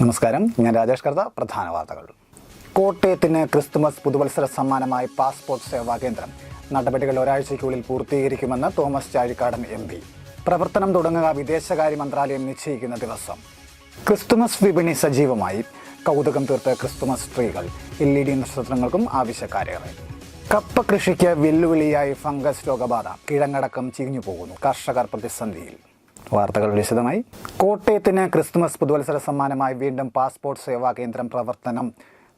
നമസ്കാരം, ഞാൻ രാജേഷ് കർത്ത. പ്രധാന വാർത്തകൾ. കോട്ടയത്തിന് ക്രിസ്തുമസ് പുതുവത്സര സമ്മാനമായി പാസ്പോർട്ട് സേവാ കേന്ദ്രം. നടപടികൾ ഒരാഴ്ചയ്ക്കുള്ളിൽ പൂർത്തീകരിക്കുമെന്ന് തോമസ് ചാഴിക്കാടൻ MP. പ്രവർത്തനം തുടങ്ങുക വിദേശകാര്യ മന്ത്രാലയം നിശ്ചയിക്കുന്ന ദിവസം. ക്രിസ്തുമസ് വിപണി സജീവമായി. കൗതുകം തീർത്ത് ക്രിസ്തുമസ് ട്രീകൾ. LED നക്ഷത്രങ്ങൾക്കും ആവശ്യക്കാരേറെ. കപ്പ കൃഷിക്ക് വെല്ലുവിളിയായി ഫംഗസ് രോഗബാധ. കിഴങ്ങടക്കം ചീഞ്ഞു പോകുന്നു. കർഷകർ പ്രതിസന്ധിയിൽ. വാർത്തകൾ വിശദമായി. കോട്ടയത്തിന് ക്രിസ്തുമസ് പുതുവത്സര സമ്മാനമായി വീണ്ടും പാസ്പോർട്ട് സേവാ കേന്ദ്രം പ്രവർത്തനം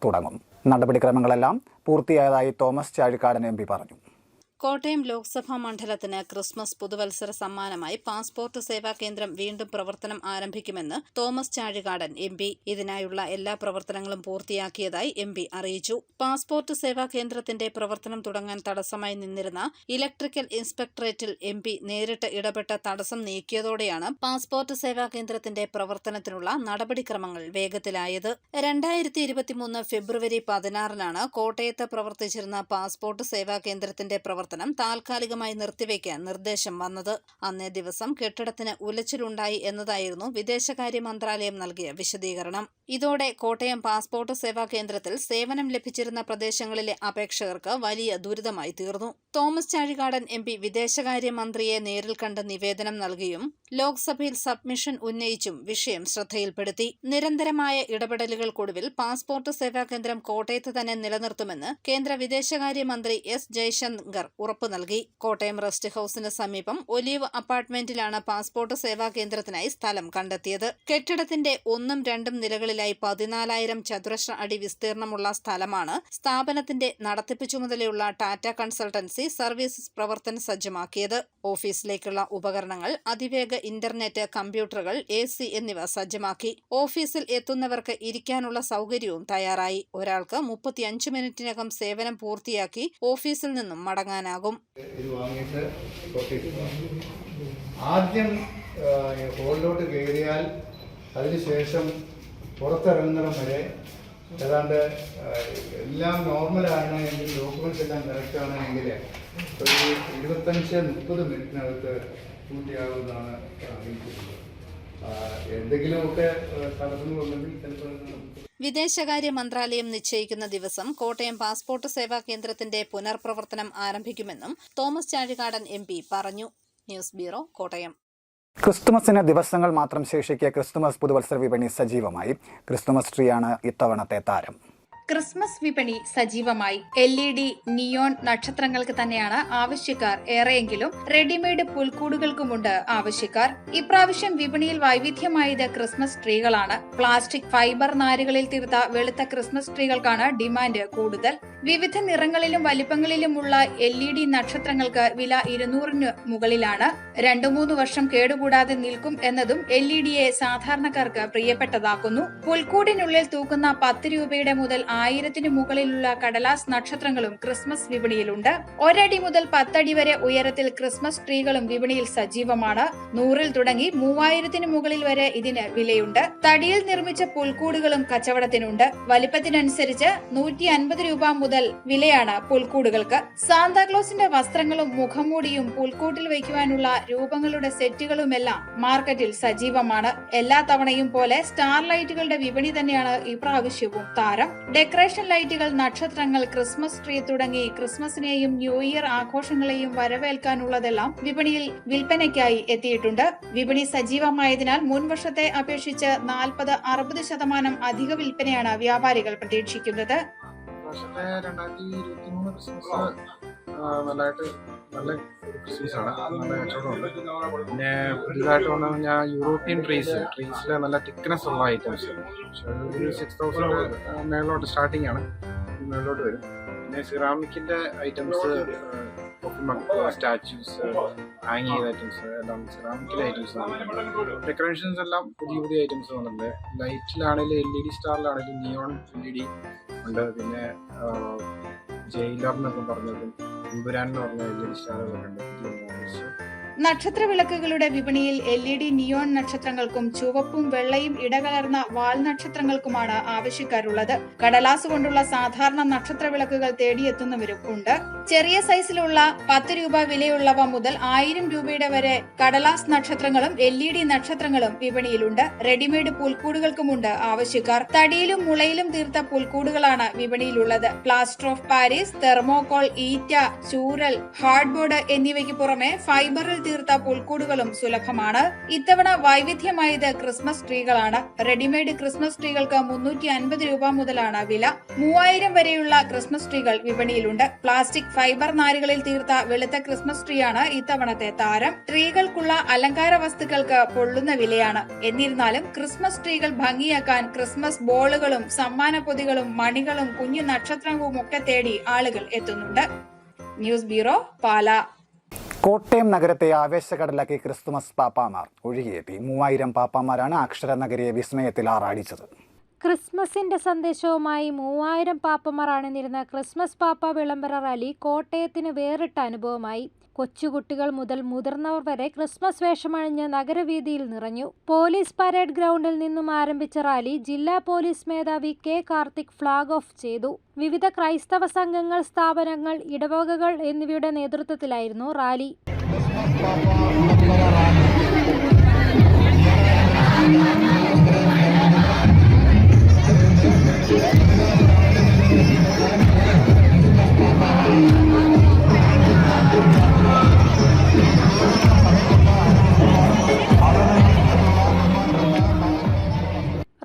തുടങ്ങും. നടപടിക്രമങ്ങളെല്ലാം പൂർത്തിയായതായി തോമസ് ചാഴിക്കാടൻ MP പറഞ്ഞു. കോട്ടയം ലോക്സഭാ മണ്ഡലത്തിന് ക്രിസ്മസ് പുതുവത്സര സമ്മാനമായി പാസ്പോർട്ട് സേവാ കേന്ദ്രം വീണ്ടും പ്രവർത്തനം ആരംഭിക്കുമെന്ന് തോമസ് ചാഴികാടൻ MP. ഇതിനായുള്ള എല്ലാ പ്രവർത്തനങ്ങളും പൂർത്തിയാക്കിയതായി MP അറിയിച്ചു. പാസ്പോർട്ട് സേവാ കേന്ദ്രത്തിന്റെ പ്രവർത്തനം തുടങ്ങാൻ തടസ്സമായി നിന്നിരുന്ന ഇലക്ട്രിക്കൽ ഇൻസ്പെക്ടറേറ്റിൽ MP നേരിട്ട് ഇടപെട്ട തടസ്സം നീക്കിയതോടെയാണ് പാസ്പോർട്ട് സേവാ കേന്ദ്രത്തിന്റെ പ്രവർത്തനത്തിനുള്ള നടപടിക്രമങ്ങൾ വേഗത്തിലായത്. 2023 ഫെബ്രുവരി 16-നാണ് കോട്ടയത്ത് പ്രവർത്തിച്ചിരുന്ന പാസ്പോർട്ട് സേവാ കേന്ദ്രത്തിന്റെ പ്രവർത്തനം താൽക്കാലികമായി നിർത്തിവെക്കാൻ നിർദ്ദേശം വന്നത്. അന്നേ ദിവസം കെട്ടിടത്തിന് ഉലച്ചിലുണ്ടായി എന്നതായിരുന്നു വിദേശകാര്യ മന്ത്രാലയം നൽകിയ വിശദീകരണം. ഇതോടെ കോട്ടയം പാസ്പോർട്ട് സേവാ കേന്ദ്രത്തിൽ സേവനം ലഭിച്ചിരുന്ന പ്രദേശങ്ങളിലെ അപേക്ഷകർക്ക് വലിയ ദുരിതമായി തീർന്നു. തോമസ് ചാഴികാടൻ MP വിദേശകാര്യ മന്ത്രിയെ നേരിൽ കണ്ട് നിവേദനം നൽകിയും ലോക്സഭയിൽ സബ്മിഷൻ ഉന്നയിച്ചും വിഷയം ശ്രദ്ധയിൽപ്പെടുത്തി. നിരന്തരമായ ഇടപെടലുകൾക്കൊടുവിൽ പാസ്പോർട്ട് സേവാ കേന്ദ്രം കോട്ടയത്ത് തന്നെ നിലനിർത്തുമെന്ന് കേന്ദ്ര വിദേശകാര്യ മന്ത്രി S. ജയശങ്കർ ഉറപ്പു നൽകി. കോട്ടയം റെസ്റ്റ് ഹൌസിന് സമീപം ഒലീവ് അപ്പാർട്ട്മെന്റിലാണ് പാസ്പോർട്ട് സേവാ കേന്ദ്രത്തിനായി സ്ഥലം കണ്ടെത്തിയത്. കെട്ടിടത്തിന്റെ 1ഉം 2ഉം നിലകളിലായി 14,000 ചതുരശ്ര അടി വിസ്തീർണമുള്ള സ്ഥലമാണ് സ്ഥാപനത്തിന്റെ നടത്തിപ്പ് ചുമതലയുള്ള ടാറ്റ കൺസൾട്ടൻസി സർവീസസ് പ്രവർത്തന സജ്ജമാക്കിയത്. ഓഫീസിലേക്കുള്ള ഉപകരണങ്ങൾ, അതിവേഗ ഇന്റർനെറ്റ്, കമ്പ്യൂട്ടറുകൾ, AC എന്നിവ സജ്ജമാക്കി. ഓഫീസിൽ എത്തുന്നവർക്ക് ഇരിക്കാനുള്ള സൗകര്യവും തയ്യാറായി. ഒരാൾക്ക് 35 മിനിറ്റിനകം സേവനം പൂർത്തിയാക്കി ഓഫീസിൽ നിന്നും മടങ്ങാനാകും. ആദ്യം ഹോളിലോട്ട് കയറിയാൽ അതിനുശേഷം പുറത്തിറങ്ങുന്നിടം വരെ ഏതാണ്ട് എല്ലാം നോർമലാണ് എങ്കിൽ, ഡോക്യുമെന്റ്സ് എല്ലാം കറക്റ്റാണ് എങ്കിൽ ഒരു 25-30 മിനിറ്റിനകത്ത് പൂർത്തിയാകുമെന്നാണ് അറിയിച്ചിട്ടുള്ളത്. എന്തെങ്കിലുമൊക്കെ തടസ്സങ്ങളുണ്ടെങ്കിൽ ചിലപ്പോൾ വിദേശകാര്യ മന്ത്രാലയം നിശ്ചയിക്കുന്ന ദിവസം കോട്ടയം പാസ്പോർട്ട് സേവാ കേന്ദ്രത്തിന്റെ പുനർപ്രവർത്തനം ആരംഭിക്കുമെന്നും തോമസ് ചാഴികാടൻ MP പറഞ്ഞു. News bureau, Kottayam. ക്രിസ്തുമസിന് ദിവസങ്ങൾ മാത്രം ശേഷിക്കെ ക്രിസ്തുമസ് പുതുവത്സര വിപണി സജീവമായി. ക്രിസ്തുമസ് ട്രീയാണ് ഇത്തവണത്തെ താരം. ക്രിസ്മസ് വിപണി സജീവമായി. LED, നിയോൺ നക്ഷത്രങ്ങൾക്ക് തന്നെയാണ് ആവശ്യക്കാർ ഏറെയെങ്കിലും റെഡിമെയ്ഡ് പുൽക്കൂടുകൾക്കുമുണ്ട് ആവശ്യക്കാർ. ഇപ്രാവശ്യം വിപണിയിൽ വൈവിധ്യമായത് ക്രിസ്മസ് ട്രീകളാണ്. പ്ലാസ്റ്റിക്, ഫൈബർ നാരുകളിൽ തീർത്ത വെളുത്ത ക്രിസ്മസ് ട്രീകൾക്കാണ് ഡിമാൻഡ് കൂടുതൽ. വിവിധ നിറങ്ങളിലും വലിപ്പങ്ങളിലുമുള്ള LED നക്ഷത്രങ്ങൾക്ക് വില 200-ന് മുകളിലാണ്. 2-3 വർഷം കേടുകൂടാതെ നിൽക്കും എന്നതും LEDയെ സാധാരണക്കാർക്ക് പ്രിയപ്പെട്ടതാക്കുന്നു. പുൽക്കൂടിനുള്ളിൽ തൂക്കുന്ന 10 രൂപയുടെ മുതൽ 1000-ന് മുകളിലുള്ള കടലാസ് നക്ഷത്രങ്ങളും ക്രിസ്മസ് വിപണിയിലുണ്ട്. 1 അടി മുതൽ 10 അടി വരെ ഉയരത്തിൽ ക്രിസ്മസ് ട്രീകളും വിപണിയിൽ സജീവമാണ്. 100-ൽ തുടങ്ങി 3000-ന് മുകളിൽ വരെ ഇതിന് വിലയുണ്ട്. തടിയിൽ നിർമ്മിച്ച പുൽക്കൂടുകളും കച്ചവടത്തിനുണ്ട്. വലിപ്പത്തിനനുസരിച്ച് 150 രൂപ മുതൽ വിലയാണ് പുൽക്കൂടുകൾക്ക്. സാന്താക്ലോസിന്റെ വസ്ത്രങ്ങളും മുഖംമൂടിയും പുൽക്കൂട്ടിൽ വയ്ക്കുവാനുള്ള രൂപങ്ങളുടെ സെറ്റുകളുമെല്ലാം മാർക്കറ്റിൽ സജീവമാണ്. എല്ലാ തവണയും പോലെ സ്റ്റാർ ലൈറ്റുകളുടെ വിപണി തന്നെയാണ് ഇപ്രാവശ്യവും താരം. ഡെക്കറേഷൻ ലൈറ്റുകൾ, നക്ഷത്രങ്ങൾ, ക്രിസ്മസ് ട്രീ തുടങ്ങി ക്രിസ്മസിനെയും ന്യൂ ഇയർ ആഘോഷങ്ങളെയും വരവേൽക്കാനുള്ളതെല്ലാം വിപണിയിൽ വിൽപ്പനയ്ക്കായി എത്തിയിട്ടുണ്ട്. വിപണി സജീവമായതിനാൽ മുൻവർഷത്തെ അപേക്ഷിച്ച് 40-60% അധിക വിൽപ്പനയാണ് വ്യാപാരികൾ പ്രതീക്ഷിക്കുന്നത്. വർഷത്തെ 2023 ക്രിസ്മസ് നല്ല ക്രിസ്മസാണ്. നല്ല കച്ചവടമുണ്ട്. പിന്നെ പുതിയതായിട്ട് വന്നു കഴിഞ്ഞാൽ യൂറോപ്യൻ ട്രീസിൽ നല്ല തിക്നെസ് ഉള്ള ഐറ്റംസ് ഒരു 6,000 മേളിലോട്ട് സ്റ്റാർട്ടിംഗ് ആണ്, മേളിലോട്ട് വരും. പിന്നെ സിറാമിക്കിൻ്റെ ഐറ്റംസ്, സ്റ്റാച്യൂസ്, ഹാങ് ചെയ്ത ഐറ്റംസ് എല്ലാം സിറാമിക്കിലെ ഐറ്റംസ്. ഡെക്കറേഷൻസ് എല്ലാം പുതിയ ഐറ്റംസ് വന്നിട്ടുണ്ട്. ലൈറ്റിലാണെങ്കിലും LED സ്റ്റാറിലാണെങ്കിലും നിയോൺ LED ഉണ്ട്. പിന്നെ ജയിലർ എന്നൊക്കെ പറഞ്ഞതും ഇമ്പുരാൻ എന്ന് പറഞ്ഞ LED സ്റ്റാറുകളൊക്കെ ഉണ്ട്. നക്ഷത്ര വിളക്കുകളുടെ വിപണിയിൽ LED നിയോൺ നക്ഷത്രങ്ങൾക്കും ചുവപ്പും വെള്ളയും ഇടകലർന്ന വാൽ നക്ഷത്രങ്ങൾക്കുമാണ് ആവശ്യക്കാരുള്ളത്. കടലാസ് കൊണ്ടുള്ള സാധാരണ നക്ഷത്ര വിളക്കുകൾ തേടിയെത്തുന്നവരും ഉണ്ട്. ചെറിയ സൈസിലുള്ള 10 രൂപ വിലയുള്ളവ മുതൽ 1000 രൂപയുടെ വരെ കടലാസ് നക്ഷത്രങ്ങളും LED നക്ഷത്രങ്ങളും വിപണിയിലുണ്ട്. റെഡിമെയ്ഡ് പുൽക്കൂടുകൾക്കുമുണ്ട് ആവശ്യക്കാർ. തടിയിലും മുളയിലും തീർത്ത പുൽക്കൂടുകളാണ് വിപണിയിലുള്ളത്. പ്ലാസ്റ്റർ ഓഫ് പാരീസ്, തെർമോകോൾ, ഈറ്റ, ചൂരൽ, ഹാർഡ്ബോർഡ് എന്നിവയ്ക്ക് പുറമെ ഫൈബറിൽ തീർത്ത പുൽക്കൂടുകളും സുലഭമാണ്. ഇത്തവണ വൈവിധ്യമായത് ക്രിസ്മസ് ട്രീകളാണ്. റെഡിമെയ്ഡ് ക്രിസ്മസ് ട്രീകൾക്ക് 350 രൂപ മുതലാണ് വില. 3000 വരെയുള്ള ക്രിസ്മസ് ട്രീകൾ വിപണിയിലുണ്ട്. പ്ലാസ്റ്റിക് ഫൈബർ നാരുകളിൽ തീർത്ത വെളുത്ത ക്രിസ്മസ് ട്രീയാണ് ഇത്തവണത്തെ താരം. ട്രീകൾക്കുള്ള അലങ്കാര വസ്തുക്കൾക്ക് പൊള്ളുന്ന വിലയാണ്. എന്നിരുന്നാലും ക്രിസ്മസ് ട്രീകൾ ഭംഗിയാക്കാൻ ക്രിസ്മസ് ബോളുകളും സമ്മാന പൊതികളും മണികളും കുഞ്ഞു നക്ഷത്രവും ഒക്കെ തേടി ആളുകൾ എത്തുന്നുണ്ട്. News bureau, Pala. കോട്ടയം നഗരത്തെ ആവേശകടലാക്കി ക്രിസ്തുമസ് പാപ്പാമാർ ഒഴുകിയെത്തി. 3000 പാപ്പാമാരാണ് അക്ഷരനഗരിയെ വിസ്മയത്തിൽ ആറാടിച്ചത്. ക്രിസ്മസിന്റെ സന്ദേശവുമായി 3000 പാപ്പമാർ അണിനിരുന്ന ക്രിസ്മസ് പാപ്പ വിളംബര റാലി കോട്ടയത്തിന് വേറിട്ട അനുഭവമായി. കൊച്ചുകുട്ടികൾ മുതൽ മുതിർന്നവർ വരെ ക്രിസ്മസ് വേഷമണിഞ്ഞ് നഗരവീതിയിൽ നിറഞ്ഞു. പോലീസ് പരേഡ് ഗ്രൗണ്ടിൽ നിന്നും ആരംഭിച്ച റാലി ജില്ലാ പോലീസ് മേധാവി കെ കാർത്തിക് ഫ്ളാഗ് ഓഫ് ചെയ്തു. വിവിധ ക്രൈസ്തവ സംഘങ്ങൾ, സ്ഥാപനങ്ങൾ, ഇടവകകൾ എന്നിവയുടെ നേതൃത്വത്തിലായിരുന്നു റാലി.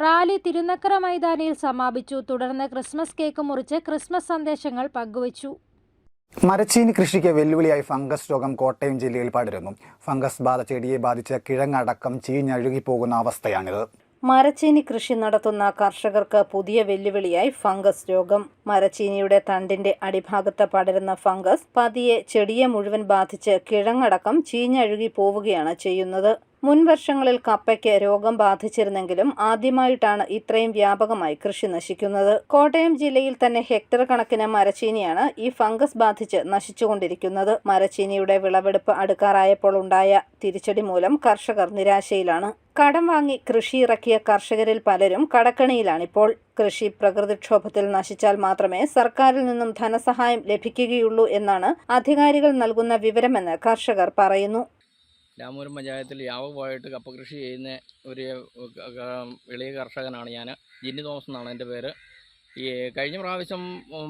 റാലി തിരുനക്കര മൈതാനിയിൽ സമാപിച്ചു. തുടർന്ന് ക്രിസ്മസ് കേക്ക് മുറിച്ച് ക്രിസ്മസ് സന്ദേശങ്ങൾ പങ്കുവച്ചു. മരച്ചീനി കൃഷിക്ക് വെല്ലുവിളിയായി ഫംഗസ് രോഗം കോട്ടയം ജില്ലയിൽ പടരുന്നു. ഫംഗസ് ബാധ ചെടിയെ ബാധിച്ച് കിഴങ്ങടക്കം ചീഞ്ഞഴുകിപ്പോകുന്ന അവസ്ഥയാണിത്. മരച്ചീനി കൃഷി നടത്തുന്ന കർഷകർക്ക് പുതിയ വെല്ലുവിളിയായി ഫംഗസ് രോഗം. മരച്ചീനിയുടെ തണ്ടിന്റെ അടിഭാഗത്ത് പടരുന്ന ഫംഗസ് പതിയെ ചെടിയെ മുഴുവൻ ബാധിച്ച് കിഴങ്ങടക്കം ചീഞ്ഞഴുകി പോവുകയാണ് ചെയ്യുന്നത്. മുൻ വർഷങ്ങളിൽ കപ്പയ്ക്ക് രോഗം ബാധിച്ചിരുന്നെങ്കിലും ആദ്യമായിട്ടാണ് ഇത്രയും വ്യാപകമായി കൃഷി നശിക്കുന്നത്. കോട്ടയം ജില്ലയിൽ തന്നെ ഹെക്ടർ കണക്കിന് മരച്ചീനിയാണ് ഈ ഫംഗസ് ബാധിച്ച് നശിച്ചുകൊണ്ടിരിക്കുന്നത്. മരച്ചീനിയുടെ വിളവെടുപ്പ് അടുക്കാറായപ്പോൾ ഉണ്ടായ തിരിച്ചടി മൂലം കർഷകർ നിരാശയിലാണ്. കടം വാങ്ങി കൃഷി ഇറക്കിയ കർഷകരിൽ പലരും കടക്കണിയിലാണിപ്പോൾ. കൃഷി പ്രകൃതിക്ഷോഭത്തിൽ നശിച്ചാൽ മാത്രമേ സർക്കാരിൽ നിന്നും ധനസഹായം ലഭിക്കുകയുള്ളൂ എന്നാണ് അധികാരികൾ നൽകുന്ന വിവരമെന്ന് കർഷകർ പറയുന്നു. രാമപുരം പഞ്ചായത്തിൽ വ്യാപകമായിട്ട് കപ്പ കൃഷി ചെയ്യുന്ന ഒരു എളിയ കർഷകനാണ് ഞാൻ. ജിന്നി തോമസ് എന്നാണ് എൻ്റെ പേര്. ഈ കഴിഞ്ഞ പ്രാവശ്യം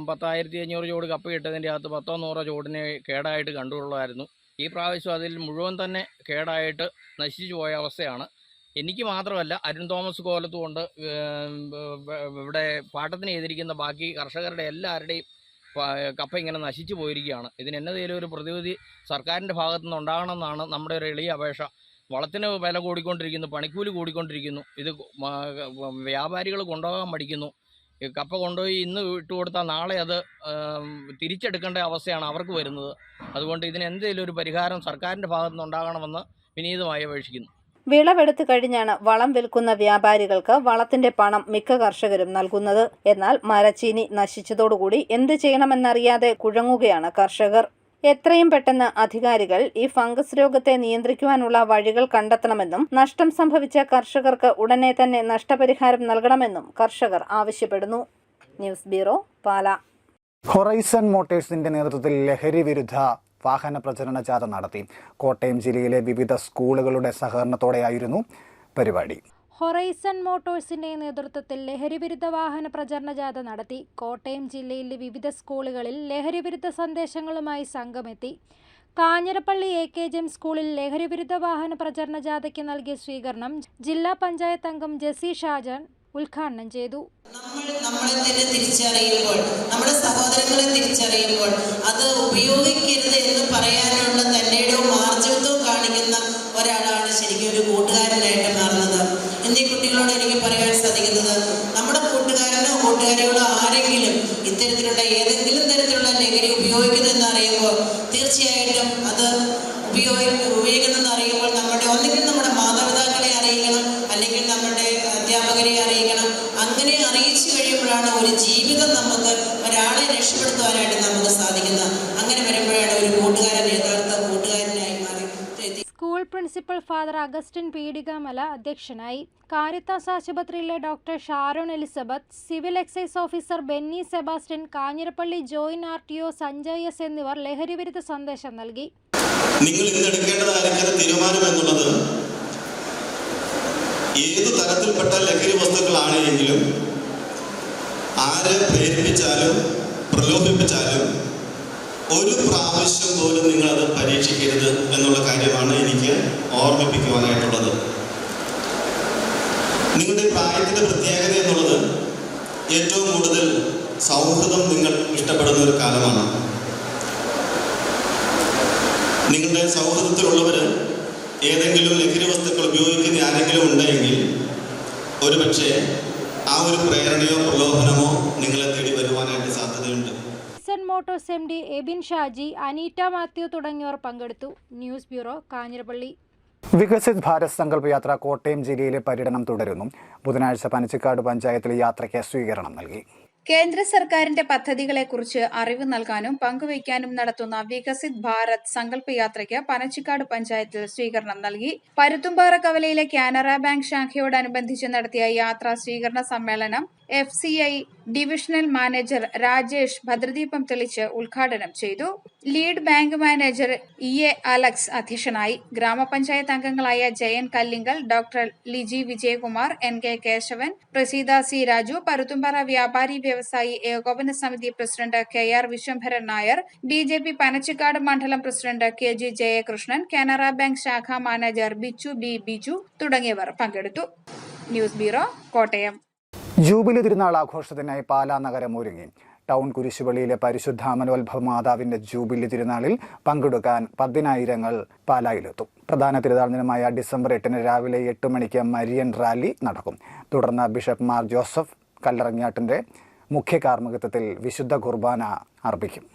10,500 ചോട് കപ്പ ഇട്ടതിൻ്റെ അകത്ത് 100 ചോടിനെ കേടായിട്ട് കണ്ടുകൊള്ളുമായിരുന്നു. ഈ പ്രാവശ്യം അതിൽ മുഴുവൻ തന്നെ കേടായിട്ട് നശിച്ചു പോയ അവസ്ഥയാണ്. എനിക്ക് മാത്രമല്ല, അരുൺ തോമസ് കോലത്തുകൊണ്ട് ഇവിടെ പാട്ടത്തിന് ചെയ്തിരിക്കുന്ന ബാക്കി കർഷകരുടെ എല്ലാവരുടെയും കപ്പ ഇങ്ങനെ നശിച്ചു പോയിരിക്കുകയാണ്. ഇതിന് എന്നതേലും ഒരു പ്രതിവിധി സർക്കാരിൻ്റെ ഭാഗത്തു നിന്ന് ഉണ്ടാകണമെന്നാണ് നമ്മുടെ ഒരു എളിയ അപേക്ഷ. വളത്തിന് വില കൂടിക്കൊണ്ടിരിക്കുന്നു, പണിക്കൂലി കൂടിക്കൊണ്ടിരിക്കുന്നു. ഇത് വ്യാപാരികൾ കൊണ്ടുപോകാൻ മടിക്കുന്നു. കപ്പ കൊണ്ടുപോയി ഇന്ന് ഇട്ട് കൊടുത്താൽ നാളെ അത് തിരിച്ചെടുക്കേണ്ട അവസ്ഥയാണ് അവർക്ക് വരുന്നത്. അതുകൊണ്ട് ഇതിന് എന്തെങ്കിലും ഒരു പരിഹാരം സർക്കാരിൻ്റെ ഭാഗത്തു നിന്ന് ഉണ്ടാകണമെന്ന് വിനീതമായി അപേക്ഷിക്കുന്നു. വിളവെടുത്തു കഴിഞ്ഞാണ് വളം വിൽക്കുന്ന വ്യാപാരികൾക്ക് വളത്തിന്റെ പണം മിക്ക കർഷകരും നൽകുന്നത്. എന്നാൽ മരച്ചീനി നശിച്ചതോടുകൂടി എന്ത് ചെയ്യണമെന്നറിയാതെ കുഴങ്ങുകയാണ് കർഷകർ. എത്രയും പെട്ടെന്ന് അധികാരികൾ ഈ ഫംഗസ് രോഗത്തെ നിയന്ത്രിക്കുവാനുള്ള വഴികൾ കണ്ടെത്തണമെന്നും നഷ്ടം സംഭവിച്ച കർഷകർക്ക് ഉടനെ തന്നെ നഷ്ടപരിഹാരം നൽകണമെന്നും കർഷകർ ആവശ്യപ്പെടുന്നു. News bureau, Pala. ഹൊറൈസൺ മോട്ടോഴ്സിന്റെ നേതൃത്വത്തിൽ ലഹരി വിരുദ്ധ വാഹന പ്രചരണ ജാഥ നടത്തി. കോട്ടയം ജില്ലയിലെ വിവിധ സ്കൂളുകളുടെ സഹകരണത്തോടെയായിരുന്നു പരിപാടി. ഹൊറൈസൺ മോട്ടോഴ്സിന്റെ നേതൃത്വത്തിൽ ലഹരിവിരുദ്ധ വാഹന പ്രചരണ ജാഥ നടത്തി. കോട്ടയം ജില്ലയിലെ വിവിധ സ്കൂളുകളിൽ ലഹരിവിരുദ്ധ സന്ദേശങ്ങളുമായി സംഘമെത്തി. കാഞ്ഞിരപ്പള്ളി AKGM സ്കൂളിൽ ലഹരിവിരുദ്ധ വാഹന പ്രചരണ ജാഥയ്ക്ക് നൽകിയ സ്വീകരണം ജില്ലാ പഞ്ചായത്ത് അംഗം ജെസി ഷാജാൻ ഉദ്ഘാടനം ചെയ്തു. നമ്മളെ തന്നെ തിരിച്ചറിയുമ്പോൾ, നമ്മുടെ സഹോദരങ്ങളെ തിരിച്ചറിയുമ്പോൾ അത് ഉപയോഗിക്കരുത് എന്ന് പറയാനുള്ള തന്റെയും ആർജവത്വവും കാണിക്കുന്ന ഒരാളാണ് ശരിക്കും ഒരു കൂട്ടുകാരനായിട്ട് മാറുന്നത്. എന്നീ കുട്ടികളോട് എനിക്ക് പറയാൻ സാധിക്കുന്നത്, നമ്മുടെ കൂട്ടുകാരനോ കൂട്ടുകാരികളോ ആരെങ്കിലും ഇത്തരത്തിലുള്ള ഏതെങ്കിലും തരത്തിലുള്ള ലഹരി ഉപയോഗിക്കുന്നെന്ന് അറിയുമ്പോൾ തീർച്ചയായിട്ടും അത് ഉപയോഗിക്കുന്നെന്ന് അറിയുമ്പോൾ ഒന്നെങ്കിൽ നമ്മുടെ മാതാപിതാക്കളെ അറിയിക്കണം, അല്ലെങ്കിൽ നമ്മുടെ അധ്യാപകരെ അറിയിക്കണം. അങ്ങനെ അറിയിച്ചു കഴിയുമ്പോഴാണ് ഒരു ജീവിതം നമുക്ക് ഒരാളെ രക്ഷപ്പെടുത്തുവാനായിട്ട് നമുക്ക് സാധിക്കുന്നത്. അങ്ങനെ വരുമ്പോഴാണ് ഒരു കൂട്ടുകാരൻ യഥാർത്ഥ കൂട്ടുകാരനായി മാറി പ്രിൻസിപ്പൽ ഫാദർ അഗസ്റ്റിൻ പീഡികമല അധ്യക്ഷനായി. കാരിത്താസ് ആശുപത്രിയിലെ doctor Sharon Elizabeth, civil excise officer Benny Sebastian, Kanjirappally joint RTO Sanjay S എന്നിവർ ലഹരിവിരുദ്ധ സന്ദേശം നൽകി. നിങ്ങൾ ഇന്നെടുക്കേണ്ടതായിരിക്കുന്ന തീരുമാനം എന്നുള്ളത് ഏതു തരത്തിൽപ്പെട്ട ലഹരി വസ്തുക്കളാണ് എങ്കിലും ആരെ പ്രേരിപ്പിച്ചാലും പ്രലോഭിപ്പിച്ചാലും ഒരു പ്രാവശ്യം പോലും നിങ്ങളത് പരീക്ഷിക്കരുത് എന്നുള്ള കാര്യമാണ് എനിക്ക് ഓർമ്മിപ്പിക്കുവാനായിട്ടുള്ളത്. നിങ്ങളുടെ പ്രായത്തിൻ്റെ പ്രത്യേകത എന്നുള്ളത് ഏറ്റവും കൂടുതൽ സൗഹൃദം നിങ്ങൾ ഇഷ്ടപ്പെടുന്ന ഒരു കാലമാണ്. നിങ്ങളുടെ സൗഹൃദത്തിലുള്ളവർ ഏതെങ്കിലും ലഹരി വസ്തുക്കൾ ഉപയോഗിക്കുന്ന ആരെങ്കിലും ഉണ്ടെങ്കിൽ ഒരുപക്ഷെ ആ ഒരു പ്രേരണയോ പ്രലോഭനമോ നിങ്ങളെ തേടി വരുവാനായിട്ട് സാധ്യതയുണ്ട്. മോട്ടോഴ്സ് MD എബിൻ ഷാജി, അനീറ്റ മാത്യു തുടങ്ങിയവർ പങ്കെടുത്തു. News bureau, Kanjirappally. വികസിത് ഭാരത് സങ്കല്പ് യാത്ര കോട്ടയം ജില്ലയിലെ പര്യടനം തുടരുന്നു. ബുധനാഴ്ച പനച്ചിക്കാട് പഞ്ചായത്തിൽ യാത്രയ്ക്ക് സ്വീകരണം നൽകി. കേന്ദ്ര സർക്കാരിന്റെ പദ്ധതികളെക്കുറിച്ച് അറിവ് നൽകാനും പങ്കുവയ്ക്കാനും നടത്തുന്ന വികസിത് ഭാരത് സങ്കല്പ് യാത്രയ്ക്ക് പനച്ചിക്കാട് പഞ്ചായത്തിൽ സ്വീകരണം നൽകി. പരുത്തുംപാറ കവലയിലെ കാനറ ബാങ്ക് ശാഖയോടനുബന്ധിച്ച് നടത്തിയ യാത്രാ സ്വീകരണ സമ്മേളനം FCI ഡിവിഷണൽ മാനേജർ രാജേഷ് ഭദ്രദീപം തെളിച്ച് ഉദ്ഘാടനം ചെയ്തു. Lead bank manager EA Alex അധ്യക്ഷനായി. ഗ്രാമപഞ്ചായത്ത് അംഗങ്ങളായ Jayan Kallinkal, doctor Liji Vijayakumar, NK Keshavan, Praseetha C Raju, Paruthumpara വ്യാപാരി വ്യവസായി ഏകോപന സമിതി president KR Vishwambharan Nair, BJP Panachikkad മണ്ഡലം president KG Jayakrishnan, Canara bank ശാഖാ മാനേജർ ബിച്ചു B ബിജു തുടങ്ങിയവർ പങ്കെടുത്തു. News bureau, Kottayam. ജൂബിലി തിരുനാൾ ആഘോഷത്തിനായി പാലാ നഗരം ഒരുങ്ങി. ടൗൺ കുരിശുപള്ളിയിലെ പരിശുദ്ധ അമലോത്ഭവ മാതാവിന്റെ ജൂബിലി തിരുനാളിൽ പങ്കെടുക്കാൻ 10,000 പാലായിലെത്തും. പ്രധാന തിരുനാൾ ദിനമായ ഡിസംബർ 8 രാവിലെ 8 മണിക്ക് മരിയൻ റാലി നടക്കും. തുടർന്ന് ബിഷപ്പ് മാർ ജോസഫ് കല്ലറങ്ങാട്ടിന്റെ മുഖ്യ കാർമ്മികത്വത്തിൽ വിശുദ്ധ കുർബാന അർപ്പിക്കും.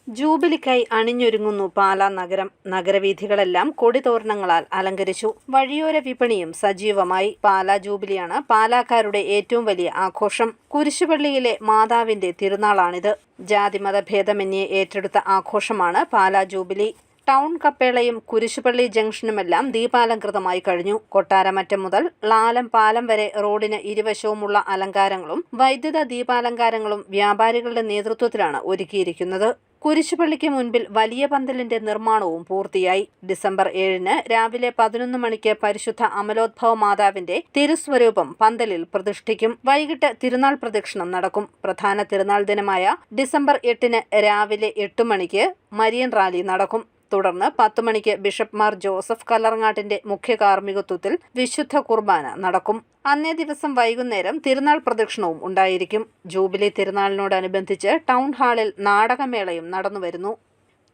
ജൂബിലിക്കായി അണിഞ്ഞൊരുങ്ങുന്നു പാലാ നഗരം. നഗരവീഥികളെല്ലാം കൊടിതോരണങ്ങളാൽ അലങ്കരിച്ചു. വഴിയോര വിപണിയും സജീവമായി. പാലാ ജൂബിലിയാണ് പാലാക്കാരുടെ ഏറ്റവും വലിയ ആഘോഷം. കുരിശുപള്ളിയിലെ മാതാവിന്റെ തിരുനാളാണിത്. ജാതിമത ഭേദമന്യേ ഏറ്റെടുത്ത ആഘോഷമാണ് പാലാ ജൂബിലി. ടൗൺ കപ്പേളയും കുരിശുപള്ളി ജംഗ്ഷനുമെല്ലാം ദീപാലങ്കൃതമായി കഴിഞ്ഞു. കൊട്ടാരമറ്റം മുതൽ ലാലം പാലം വരെ റോഡിന് ഇരുവശവുമുള്ള അലങ്കാരങ്ങളും വൈദ്യുത ദീപാലങ്കാരങ്ങളും വ്യാപാരികളുടെ നേതൃത്വത്തിലാണ് ഒരുക്കിയിരിക്കുന്നത്. കുരിശുപള്ളിക്ക് മുൻപിൽ വലിയ പന്തലിന്റെ നിർമ്മാണവും പൂർത്തിയായി. ഡിസംബർ 7 രാവിലെ 11 മണിക്ക് പരിശുദ്ധ അമലോത്ഭവ മാതാവിന്റെ തിരുസ്വരൂപം പന്തലിൽ പ്രതിഷ്ഠിക്കും. വൈകിട്ട് തിരുനാൾ പ്രദക്ഷിണം നടക്കും. പ്രധാന തിരുനാൾ ദിനമായ ഡിസംബർ 8 രാവിലെ 8 മണിക്ക് മരിയൻ റാലി നടക്കും. തുടർന്ന് 10 മണിക്ക് ബിഷപ്പ് മാർ ജോസഫ് കല്ലറങ്ങാട്ടിന്റെ മുഖ്യ കാർമ്മികത്വത്തിൽ വിശുദ്ധ കുർബാന നടക്കും. അന്നേ ദിവസം വൈകുന്നേരം തിരുനാൾ പ്രദക്ഷിണവും ഉണ്ടായിരിക്കും. ജൂബിലി തിരുനാളിനോടനുബന്ധിച്ച് ടൗൺ ഹാളിൽ നാടകമേളയും നടന്നുവരുന്നു.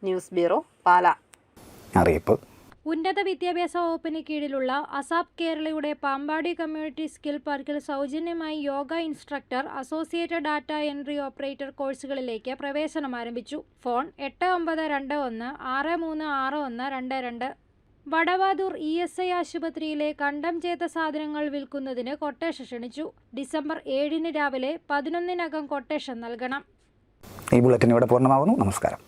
News bureau, Pala. അറിയിപ്പ്. ഉന്നത വിദ്യാഭ്യാസ വകുപ്പിന് കീഴിലുള്ള അസാപ് കേരളയുടെ പാമ്പാടി കമ്മ്യൂണിറ്റി സ്കിൽ പാർക്കിൽ സൗജന്യമായി yoga instructor, associated data entry operator കോഴ്സുകളിലേക്ക് പ്രവേശനം ആരംഭിച്ചു. ഫോൺ 8921636122. വടവാതൂർ ESI ആശുപത്രിയിലെ കണ്ടം ചെയ്ത സാധനങ്ങൾ വിൽക്കുന്നതിന് കൊട്ടേഷൻ ക്ഷണിച്ചു. ഡിസംബർ 7 രാവിലെ 11 കൊട്ടേഷൻ നൽകണം. ഈ ബുള്ളറ്റിൻ ഇവിടെ പൂർണ്ണമാവുന്നു. നമസ്കാരം.